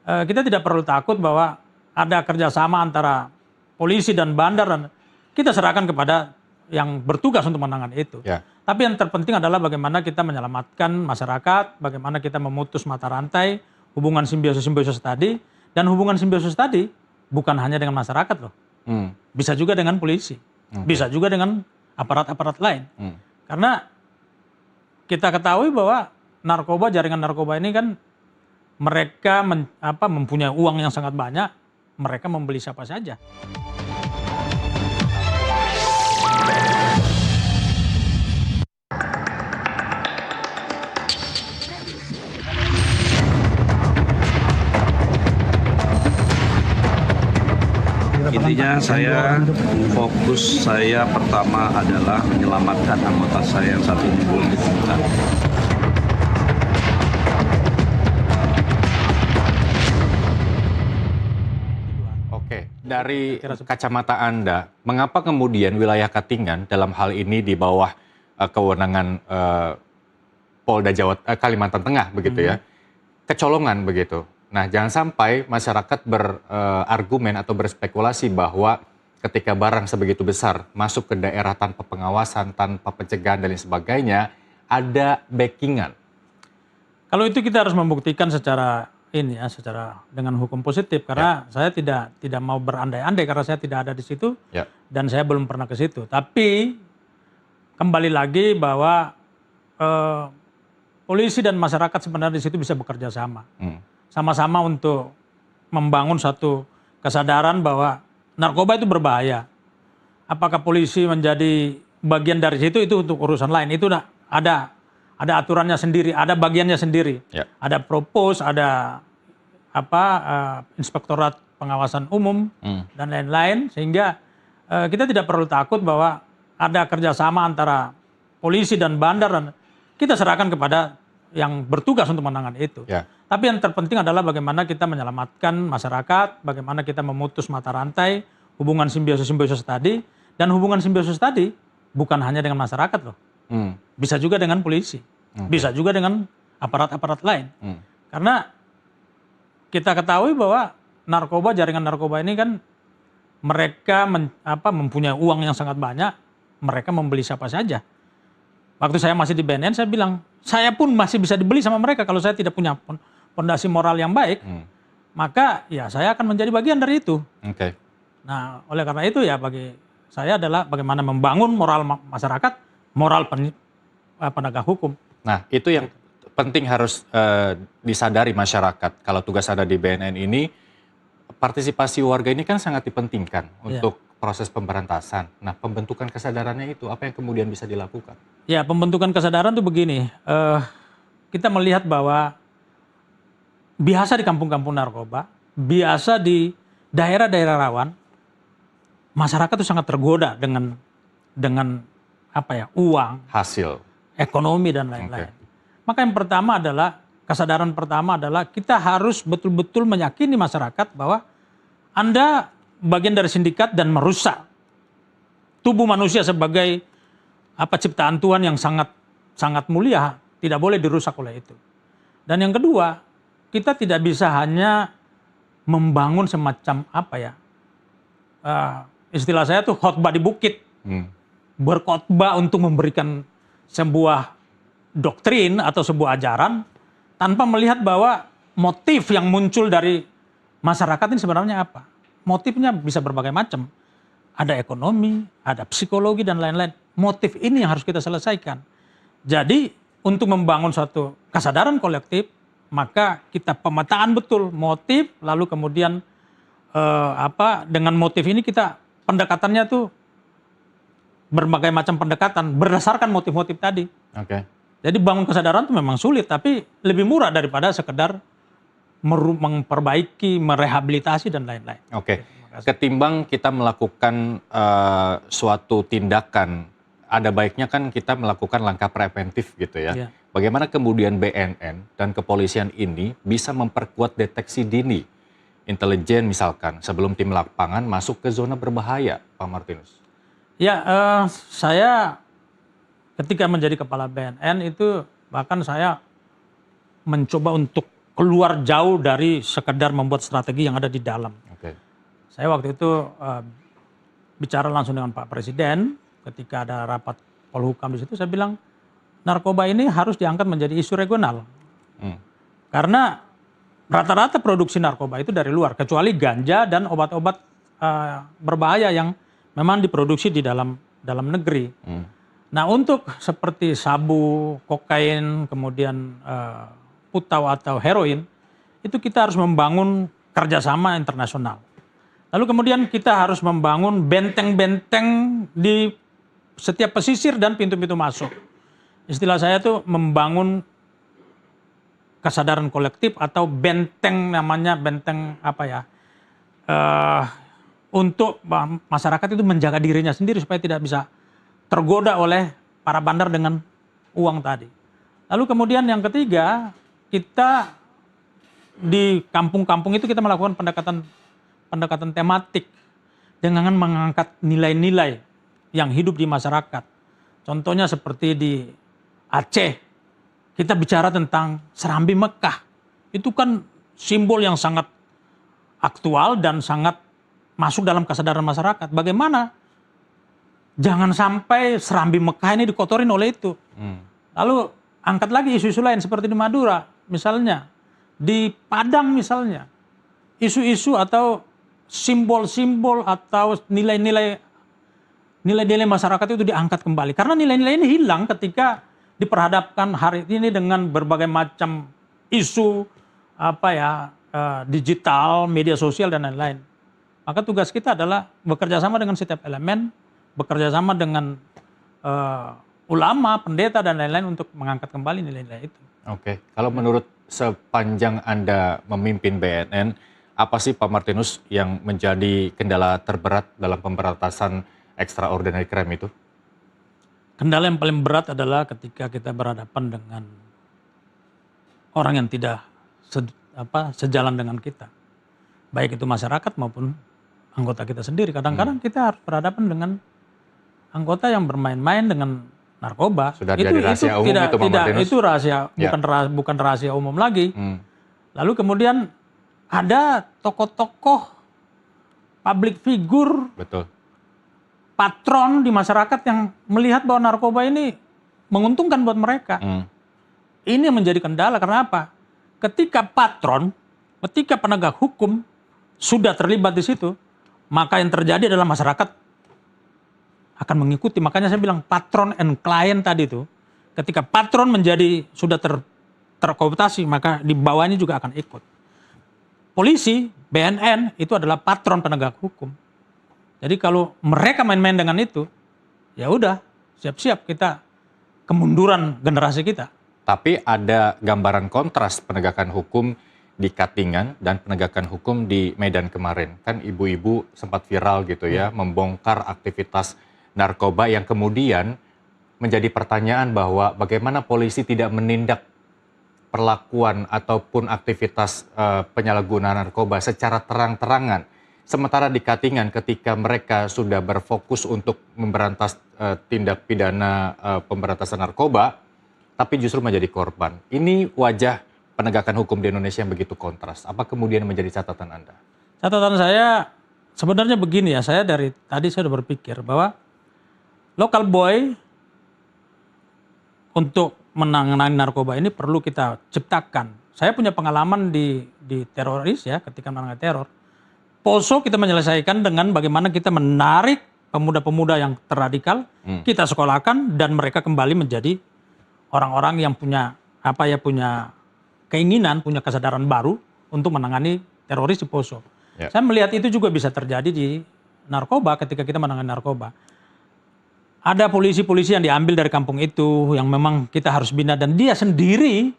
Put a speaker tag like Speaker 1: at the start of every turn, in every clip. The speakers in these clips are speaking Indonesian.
Speaker 1: kita tidak perlu takut bahwa ada kerjasama antara polisi dan bandar, dan kita serahkan kepada yang bertugas untuk menangani itu.
Speaker 2: Ya.
Speaker 1: Tapi yang terpenting adalah bagaimana kita menyelamatkan masyarakat, bagaimana kita memutus mata rantai, hubungan simbiosis tadi, dan hubungan simbiosis tadi bukan hanya dengan masyarakat loh. Bisa juga dengan polisi, bisa juga dengan aparat-aparat lain. Karena kita ketahui bahwa narkoba, jaringan narkoba ini kan mereka mempunyai uang yang sangat banyak, mereka membeli siapa saja.
Speaker 3: Intinya saya pertama adalah menyelamatkan anggota saya yang saat ini belum ditemukan.
Speaker 2: Oke, dari kacamata Anda, mengapa kemudian wilayah Katingan dalam hal ini di bawah kewenangan Polda Kalimantan Tengah begitu ya, kecolongan begitu. Nah, jangan sampai masyarakat berargumen atau berspekulasi bahwa ketika barang sebegitu besar masuk ke daerah tanpa pengawasan, tanpa pencegahan dan lain sebagainya, ada backingan. Kalau itu kita harus membuktikan secara dengan hukum positif, karena saya tidak mau berandai-andai karena saya tidak ada di situ dan saya belum pernah ke situ. Tapi kembali lagi bahwa polisi dan masyarakat sebenarnya di situ bisa bekerja sama. Sama-sama untuk membangun satu kesadaran bahwa narkoba itu berbahaya. Apakah polisi menjadi bagian dari situ, itu untuk urusan lain. Itu ada aturannya sendiri, ada bagiannya sendiri. Ada propos, ada inspektorat pengawasan umum dan lain-lain, sehingga kita tidak perlu takut bahwa ada kerjasama antara polisi dan bandar, dan kita serahkan kepada yang bertugas untuk menangani itu. Tapi yang terpenting adalah bagaimana kita menyelamatkan masyarakat, bagaimana kita memutus mata rantai, hubungan simbiosis tadi, dan hubungan simbiosis tadi bukan hanya dengan masyarakat loh. Bisa juga dengan polisi, bisa juga dengan aparat-aparat lain. Karena kita ketahui bahwa jaringan narkoba ini kan mereka mempunyai uang yang sangat banyak, mereka membeli siapa saja. Waktu saya masih di BNN, saya bilang, saya pun masih bisa dibeli sama mereka kalau saya tidak punya fondasi moral yang baik, maka ya saya akan menjadi bagian dari itu. Nah, oleh karena itu ya bagi saya adalah bagaimana membangun moral masyarakat, moral penegak hukum. Nah, itu yang penting harus disadari masyarakat. Kalau tugas Anda di BNN ini, partisipasi warga ini kan sangat dipentingkan untuk proses pemberantasan. Nah, pembentukan kesadarannya itu apa yang kemudian bisa dilakukan?
Speaker 1: Ya, pembentukan kesadaran itu begini, kita melihat bahwa biasa di kampung-kampung narkoba, biasa di daerah-daerah rawan, masyarakat itu sangat tergoda dengan uang,
Speaker 2: hasil,
Speaker 1: ekonomi dan lain-lain. Maka yang pertama adalah, kesadaran pertama adalah kita harus betul-betul meyakini masyarakat bahwa Anda bagian dari sindikat dan merusak tubuh manusia sebagai ciptaan Tuhan yang sangat mulia, tidak boleh dirusak oleh itu. Dan yang kedua, kita tidak bisa hanya membangun semacam istilah saya tuh khotbah di bukit, berkhotbah untuk memberikan sebuah doktrin atau sebuah ajaran tanpa melihat bahwa motif yang muncul dari masyarakat ini sebenarnya apa. Motifnya bisa berbagai macam. Ada ekonomi, ada psikologi dan lain-lain. Motif ini yang harus kita selesaikan. Jadi untuk membangun suatu kesadaran kolektif, maka kita pemetaan betul motif, lalu kemudian dengan motif ini kita pendekatannya tuh berbagai macam pendekatan berdasarkan motif-motif tadi. Jadi bangun kesadaran itu memang sulit, tapi lebih murah daripada sekedar memperbaiki, merehabilitasi dan lain-lain.
Speaker 2: Ketimbang kita melakukan suatu tindakan, ada baiknya kan kita melakukan langkah preventif gitu ya. Bagaimana kemudian BNN dan kepolisian ini bisa memperkuat deteksi dini, intelijen misalkan, sebelum tim lapangan masuk ke zona berbahaya, Pak Martinus?
Speaker 1: Ya, saya ketika menjadi kepala BNN itu bahkan saya mencoba untuk
Speaker 2: keluar jauh dari sekedar membuat strategi yang ada di dalam.
Speaker 1: Oke.
Speaker 2: Saya waktu itu bicara langsung dengan Pak Presiden ketika ada rapat Polhukam di situ, saya bilang narkoba ini harus diangkat menjadi isu regional. Karena rata-rata produksi narkoba itu dari luar, kecuali ganja dan obat-obat berbahaya yang memang diproduksi di dalam negeri. Nah, untuk seperti sabu, kokain, kemudian putau atau heroin, itu kita harus membangun kerjasama internasional. Lalu kemudian kita harus membangun benteng-benteng di setiap pesisir dan pintu-pintu masuk. Istilah saya tuh membangun kesadaran kolektif atau benteng, namanya benteng apa ya, untuk masyarakat itu menjaga dirinya sendiri supaya tidak bisa tergoda oleh para bandar dengan uang tadi. Lalu kemudian yang ketiga, kita di kampung-kampung itu kita melakukan pendekatan tematik dengan mengangkat nilai-nilai yang hidup di masyarakat. Contohnya seperti di Aceh, kita bicara tentang Serambi Mekah. Itu kan simbol yang sangat aktual dan sangat masuk dalam kesadaran masyarakat. Bagaimana jangan sampai Serambi Mekah ini dikotorin oleh itu. Lalu angkat lagi isu-isu lain seperti di Madura misalnya, di Padang misalnya. Isu-isu atau simbol-simbol atau nilai-nilai masyarakat itu diangkat kembali. Karena nilai-nilai ini hilang ketika diperhadapkan hari ini dengan berbagai macam isu digital, media sosial dan lain-lain. Maka tugas kita adalah bekerja sama dengan setiap elemen, bekerja sama dengan ulama, pendeta dan lain-lain untuk mengangkat kembali nilai-nilai itu.
Speaker 1: Oke, kalau menurut sepanjang Anda memimpin BNN, apa sih Pak Martinus yang menjadi kendala terberat dalam pemberantasan extraordinary crime itu?
Speaker 2: Kendala yang paling berat adalah ketika kita berhadapan dengan orang yang tidak sejalan dengan kita. Baik itu masyarakat maupun anggota kita sendiri. Kadang-kadang kita harus berhadapan dengan anggota yang bermain-main dengan narkoba.
Speaker 1: Sudah jadi rahasia umum itu, Pak Martinus?
Speaker 2: Itu rahasia, bukan rahasia umum lagi. Lalu kemudian ada tokoh-tokoh, public figure,
Speaker 1: betul,
Speaker 2: patron di masyarakat yang melihat bahwa narkoba ini menguntungkan buat mereka. Ini yang menjadi kendala. Karena apa? Ketika patron, ketika penegak hukum sudah terlibat di situ, maka yang terjadi adalah masyarakat akan mengikuti. Makanya saya bilang patron and client tadi itu, ketika patron sudah terkooptasi, maka di bawahnya juga akan ikut. Polisi, BNN itu adalah patron penegak hukum. Jadi kalau mereka main-main dengan itu, ya udah, siap-siap kita kemunduran generasi kita.
Speaker 1: Tapi ada gambaran kontras penegakan hukum di Katingan dan penegakan hukum di Medan kemarin. Kan ibu-ibu sempat viral gitu ya, membongkar aktivitas narkoba yang kemudian menjadi pertanyaan bahwa bagaimana polisi tidak menindak perlakuan ataupun aktivitas penyalahgunaan narkoba secara terang-terangan. Sementara di Katingan ketika mereka sudah berfokus untuk memberantas tindak pidana pemberantasan narkoba, tapi justru menjadi korban. Ini wajah penegakan hukum di Indonesia yang begitu kontras. Apa kemudian menjadi catatan Anda?
Speaker 2: Catatan saya sebenarnya begini ya, saya dari tadi saya sudah berpikir bahwa local boy untuk menangani narkoba ini perlu kita ciptakan. Saya punya pengalaman di teroris ya, ketika menangani teror. Poso kita menyelesaikan dengan bagaimana kita menarik pemuda-pemuda yang terradikal, kita sekolahkan dan mereka kembali menjadi orang-orang yang punya punya keinginan, punya kesadaran baru untuk menangani teroris di Poso. Ya. Saya melihat itu juga bisa terjadi di narkoba ketika kita menangani narkoba. Ada polisi-polisi yang diambil dari kampung itu yang memang kita harus bina dan dia sendiri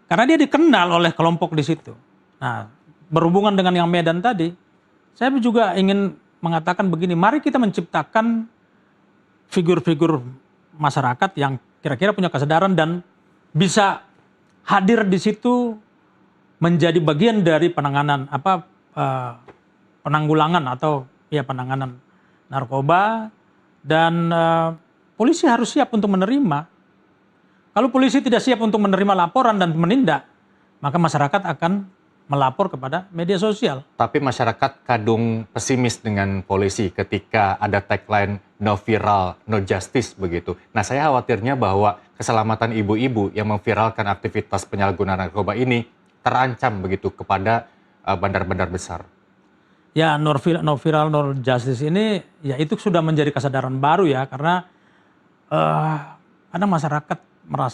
Speaker 2: karena dia dikenal oleh kelompok di situ. Nah, berhubungan dengan yang Medan tadi, saya juga ingin mengatakan begini, mari kita menciptakan figur-figur masyarakat yang kira-kira punya kesadaran dan bisa hadir di situ menjadi bagian dari penanganan penanggulangan atau penanganan narkoba. Dan polisi harus siap untuk menerima. Kalau polisi tidak siap untuk menerima laporan dan menindak, maka masyarakat akan melapor kepada media sosial.
Speaker 4: Tapi masyarakat kadung pesimis dengan polisi ketika ada tagline no viral, no justice begitu. Nah, saya khawatirnya bahwa keselamatan ibu-ibu yang memviralkan aktivitas penyalahgunaan narkoba ini terancam begitu kepada bandar-bandar besar.
Speaker 2: Ya, no viral, no justice ini ya itu sudah menjadi kesadaran baru ya, karena kadang masyarakat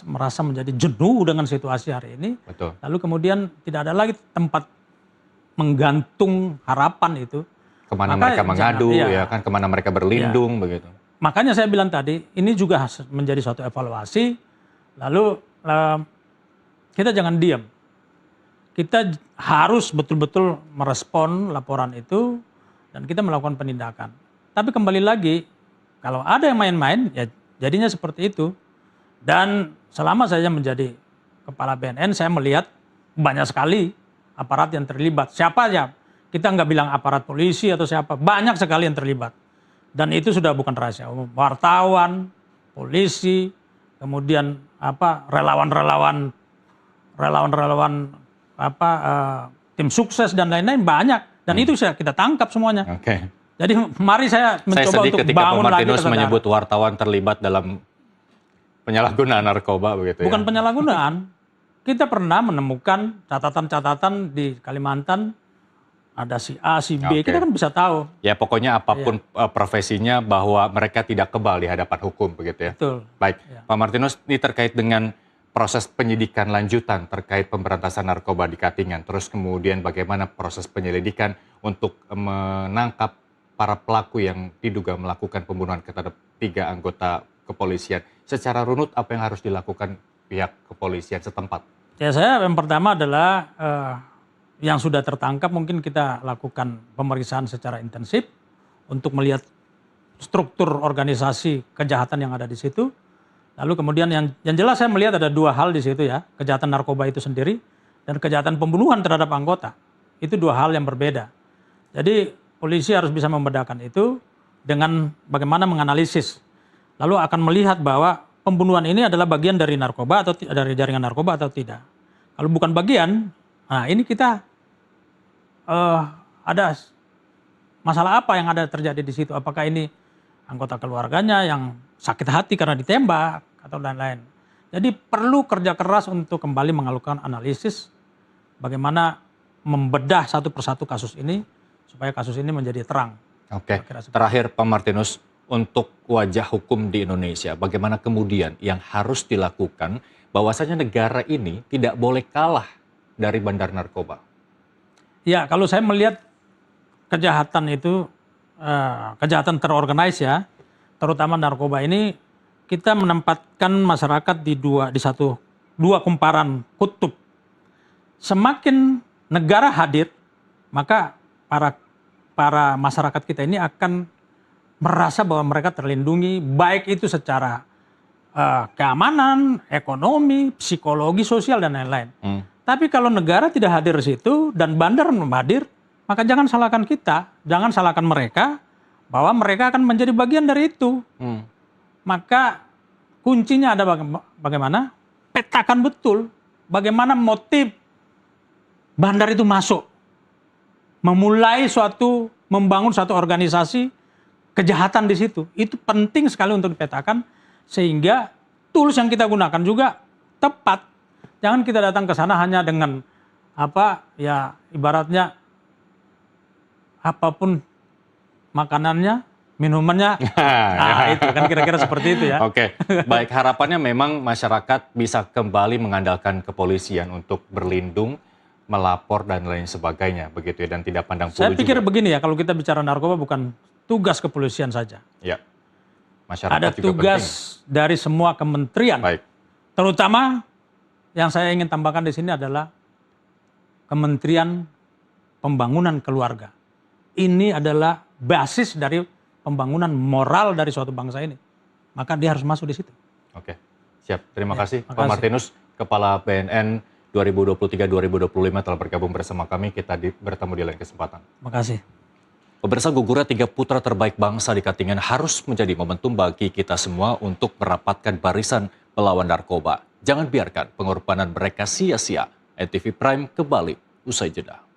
Speaker 2: merasa menjadi jenuh dengan situasi hari ini.
Speaker 4: Betul.
Speaker 2: Lalu kemudian tidak ada lagi tempat menggantung harapan itu.
Speaker 4: Kemana
Speaker 2: Maka
Speaker 4: mereka mengadu,
Speaker 2: iya.
Speaker 4: ya kan, kemana mereka berlindung begitu.
Speaker 2: Makanya saya bilang tadi, ini juga menjadi suatu evaluasi. Lalu kita jangan diam. Kita harus betul-betul merespon laporan itu dan kita melakukan penindakan. Tapi kembali lagi, kalau ada yang main-main, ya jadinya seperti itu. Dan selama saya menjadi kepala BNN, saya melihat banyak sekali aparat yang terlibat. Siapa aja? Kita nggak bilang aparat polisi atau siapa, banyak sekali yang terlibat. Dan itu sudah bukan rahasia umum. Wartawan, polisi, kemudian relawan-relawan tim sukses dan lain-lain banyak. Dan itu kita tangkap semuanya.
Speaker 4: Oke.
Speaker 2: Jadi mari saya mencoba
Speaker 4: sedih
Speaker 2: untuk
Speaker 4: ketika Pak
Speaker 2: bangun lagi
Speaker 4: Martinus
Speaker 2: kesadaran.
Speaker 4: menyebut wartawan terlibat dalam penyalahgunaan narkoba begitu
Speaker 2: Bukan
Speaker 4: ya.
Speaker 2: penyalahgunaan. Kita pernah menemukan catatan-catatan di Kalimantan, ada si A, si B,
Speaker 4: Oke.
Speaker 2: kita kan bisa tahu.
Speaker 4: Ya pokoknya apapun profesinya bahwa mereka tidak kebal di hadapan hukum begitu ya.
Speaker 2: Betul.
Speaker 4: Baik,
Speaker 2: Ya.
Speaker 4: Pak Martinus, ini terkait dengan proses penyidikan lanjutan terkait pemberantasan narkoba di Katingan. Terus kemudian bagaimana proses penyelidikan untuk menangkap para pelaku yang diduga melakukan pembunuhan terhadap 3 anggota kepolisian. Secara runut apa yang harus dilakukan pihak kepolisian setempat?
Speaker 2: Ya, saya yang pertama adalah yang sudah tertangkap mungkin kita lakukan pemeriksaan secara intensif untuk melihat struktur organisasi kejahatan yang ada di situ. Lalu kemudian yang jelas saya melihat ada 2 hal di situ ya, kejahatan narkoba itu sendiri dan kejahatan pembunuhan terhadap anggota. Itu 2 hal yang berbeda. Jadi polisi harus bisa membedakan itu dengan bagaimana menganalisis. Lalu akan melihat bahwa pembunuhan ini adalah bagian dari narkoba atau dari jaringan narkoba atau tidak. Kalau bukan bagian, nah ini kita ada masalah apa yang ada terjadi di situ. Apakah ini anggota keluarganya yang sakit hati karena ditembak atau lain-lain. Jadi perlu kerja keras untuk kembali melakukan analisis bagaimana membedah satu persatu kasus ini supaya kasus ini menjadi terang.
Speaker 4: Oke, terakhir Pak Martinus, untuk wajah hukum di Indonesia, bagaimana kemudian yang harus dilakukan bahwasanya negara ini tidak boleh kalah dari bandar narkoba?
Speaker 2: Ya, kalau saya melihat kejahatan itu, kejahatan terorganize ya, terutama narkoba ini, kita menempatkan masyarakat di dua kumparan kutub. Semakin negara hadir, maka para masyarakat kita ini akan merasa bahwa mereka terlindungi, baik itu secara keamanan, ekonomi, psikologi, sosial, dan lain-lain. Tapi kalau negara tidak hadir di situ dan bandar hadir, maka jangan salahkan kita, jangan salahkan mereka, bahwa mereka akan menjadi bagian dari itu. Maka kuncinya ada bagaimana? Petakan betul bagaimana motif bandar itu masuk. Membangun suatu organisasi kejahatan di situ. Itu penting sekali untuk dipetakan sehingga tools yang kita gunakan juga tepat. Jangan kita datang ke sana hanya dengan ibaratnya apapun makanannya, minumannya. Nah, itu kan kira-kira seperti itu ya.
Speaker 4: Oke, baik, harapannya memang masyarakat bisa kembali mengandalkan kepolisian untuk berlindung, melapor dan lain sebagainya begitu ya, dan tidak pandang bulu.
Speaker 2: Saya pikir
Speaker 4: juga.
Speaker 2: begini ya, kalau kita bicara narkoba bukan tugas kepolisian saja.
Speaker 4: Ya. Masyarakat
Speaker 2: Ada
Speaker 4: juga
Speaker 2: tugas
Speaker 4: penting.
Speaker 2: dari semua kementerian.
Speaker 4: Baik.
Speaker 2: Terutama yang saya ingin tambahkan di sini adalah Kementerian Pembangunan Keluarga. Ini adalah basis dari pembangunan moral dari suatu bangsa ini. Maka dia harus masuk di situ.
Speaker 4: Oke, siap. Terima kasih Pak
Speaker 2: makasih.
Speaker 4: Martinus, Kepala BNN 2023-2025 telah bergabung bersama kami. Kita bertemu di lain kesempatan.
Speaker 2: Terima kasih.
Speaker 4: Pemirsa, gugurnya 3 putra terbaik bangsa di Katingan harus menjadi momentum bagi kita semua untuk merapatkan barisan melawan narkoba. Jangan biarkan pengorbanan mereka sia-sia.
Speaker 5: ETV Prime kembali usai jeda.